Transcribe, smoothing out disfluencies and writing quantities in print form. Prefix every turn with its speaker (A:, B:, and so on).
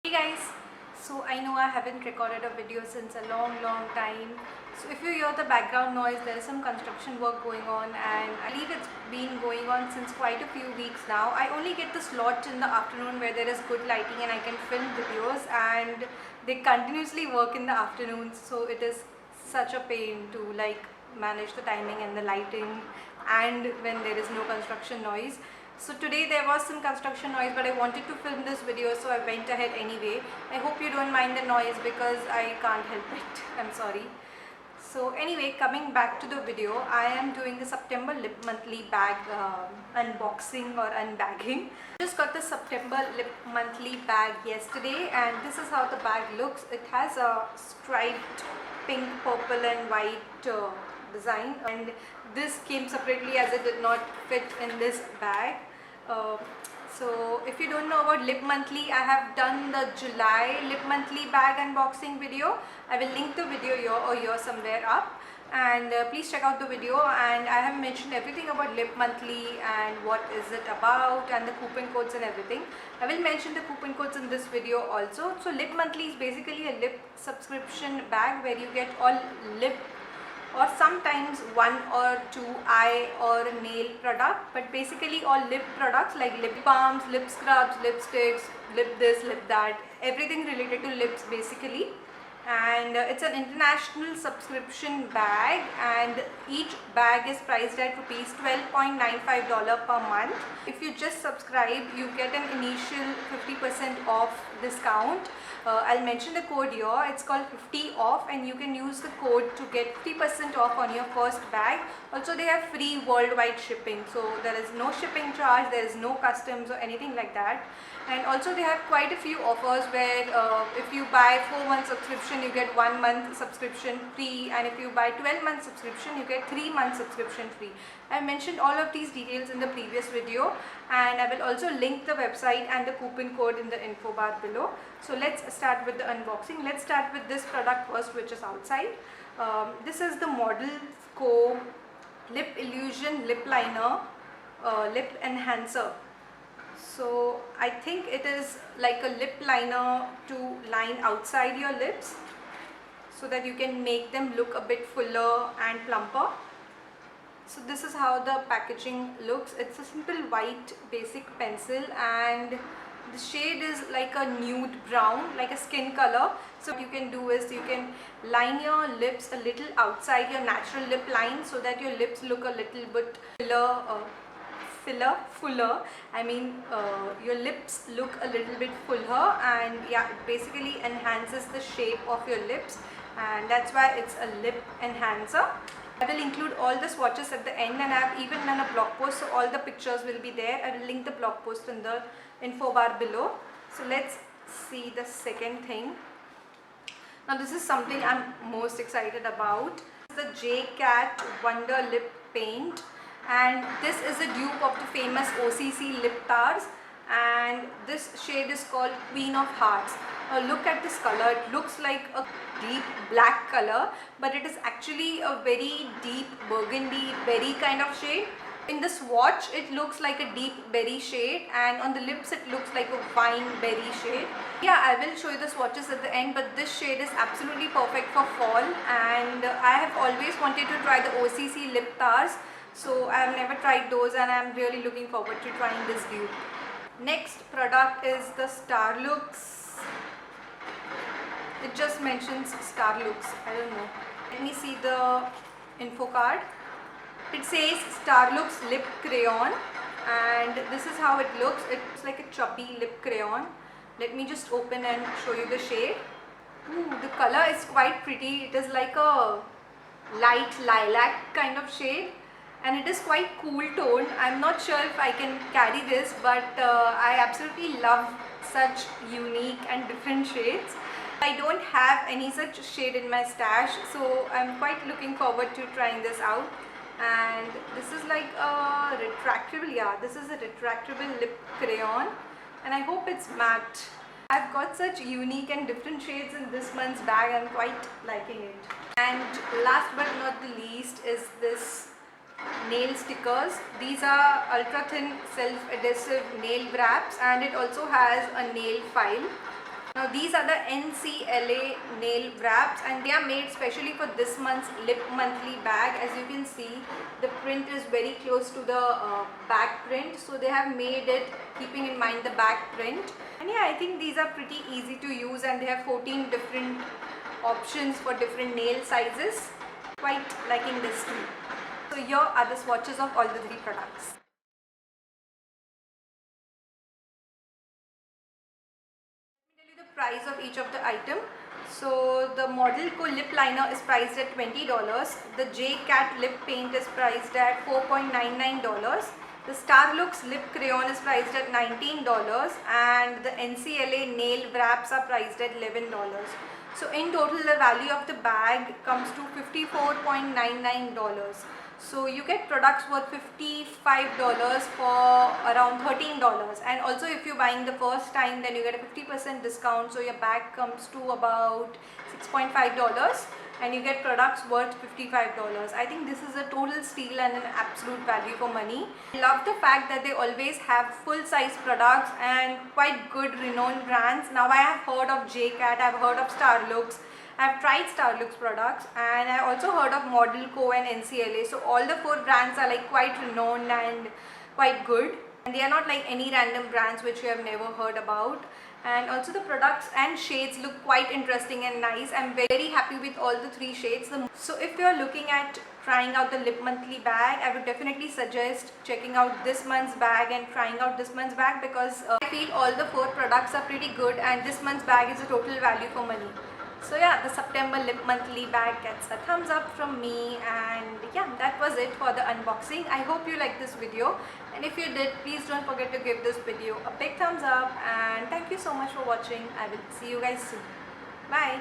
A: Hey guys, so I know I haven't recorded a video since a long time. So if you hear the background noise, there is some construction work going on, and I believe it's been going on since quite a few weeks now. I only get the slot in the afternoon where there is good lighting and I can film videos, and they continuously work in the afternoons, so it is such a pain to manage the timing and the lighting and when there is no construction noise. So today there was some construction noise, but I wanted to film this video, so I went ahead anyway. I hope you don't mind the noise because I can't help it. I'm sorry. So anyway, coming back to the video, I am doing the September Lip Monthly bag unboxing or unbagging. Just got the September Lip Monthly bag yesterday, and this is how the bag looks. It has a striped pink, purple and white design, and this came separately as it did not fit in this bag. So if you don't know about Lip Monthly, I have done the July Lip Monthly bag unboxing video. I will link the video here or here somewhere up, and please check out the video. And I have mentioned everything about Lip Monthly and what is it about and the coupon codes and everything. I will mention the coupon codes in this video also. So Lip Monthly is basically a lip subscription bag where you get all lip or sometimes one or two eye or nail product, but basically all lip products like lip balms, lip scrubs, lipsticks, lip this, lip that, everything related to lips basically. And it's an international subscription bag, and each bag is priced at rupees $12.95 per month. If you just subscribe, you get an initial 50% off discount. I'll mention the code here. It's called 50 off, and you can use the code to get 50% off on your first bag. Also, they have free worldwide shipping, so there is no shipping charge, there is no customs or anything like that. And also they have quite a few offers where if you buy 4-month subscription, you get 1 month subscription free, and if you buy 12-month subscription, you get 3-month subscription free. I mentioned all of these details in the previous video, and I will also link the website and the coupon code in the info bar below. So let's start with the unboxing. Let's start with this product first, which is outside. This is the Model Co Lip Illusion Lip Liner Lip Enhancer. So I think it is like a lip liner to line outside your lips so that you can make them look a bit fuller and plumper. So this is how the packaging looks. It's a simple white basic pencil, and the shade is like a nude brown, like a skin color. So what you can do is you can line your lips a little outside your natural lip line so that your lips look a little bit fuller. I mean, your lips look a little bit fuller, and yeah, it basically enhances the shape of your lips, and that's why it's a lip enhancer. I will include all the swatches at the end, and I have even done a blog post, so all the pictures will be there. I will link the blog post in the info bar below. So let's see the second thing. Now this is something I'm most excited about. This is the J-Cat Wonder Lip Paint, and this is a dupe of the famous OCC lip tars, and this shade is called Queen of Hearts. Look at this color. It looks like a deep black color, but it is actually a very deep burgundy berry kind of shade. In the swatch, it looks like a deep berry shade, and on the lips it looks like a wine berry shade. Yeah, I will show you the swatches at the end, but this shade is absolutely perfect for fall, and I have always wanted to try the OCC lip tars. So I have never tried those, and I am really looking forward to trying this dupe. Next product is the Starlux. It just mentions Starlux. I don't know. Let me see the info card. It says Starlux Lip Crayon, and this is how it looks. It's like a chubby lip crayon. Let me just open and show you the shade. Ooh, the color is quite pretty. It is like a light lilac kind of shade, and it is quite cool toned. I'm not sure if I can carry this, but I absolutely love such unique and different shades. I don't have any such shade in my stash, so I'm quite looking forward to trying this out. And this is like a retractable, yeah, this is a retractable lip crayon, and I hope it's matte. I've got such unique and different shades in this month's bag. I'm quite liking it. And last but not the least is this nail stickers. These are ultra thin self adhesive nail wraps, and it also has a nail file. Now these are the NCLA nail wraps, and they are made specially for this month's Lip Monthly bag. As you can see, the print is very close to the back print, so they have made it keeping in mind the back print. And yeah, I think these are pretty easy to use, and they have 14 different options for different nail sizes. Quite liking this too. So here are the swatches of all the 3 products. Price of each of the item. So the Model Co lip liner is priced at $20. The J Cat lip paint is priced at $4.99. The Starlooks lip crayon is priced at $19, and the NCLA nail wraps are priced at $11. So in total the value of the bag comes to $54.99. So you get products worth $55 for around $13, and also if you're buying the first time, then you get a 50% discount, so your bag comes to about $6.5 and you get products worth $55. I think this is a total steal and an absolute value for money. I love the fact that they always have full size products and quite good renowned brands. Now I have heard of JCat, I've heard of Starlooks, I've tried Starlooks products, and I also heard of Model Co and NCLA. So all the 4 brands are like quite renowned and quite good, and they are not like any random brands which you have never heard about. And also the products and shades look quite interesting and nice. I'm very happy with all the 3 shades. So if you're looking at trying out the Lip Monthly bag, I would definitely suggest checking out this month's bag and trying out this month's bag, because I feel all the 4 products are pretty good and this month's bag is a total value for money. So yeah, the September Lip Monthly bag gets a thumbs up from me, and yeah, that was it for the unboxing. I hope you liked this video, and if you did, please don't forget to give this video a big thumbs up, and thank you so much for watching. I will see you guys soon. Bye.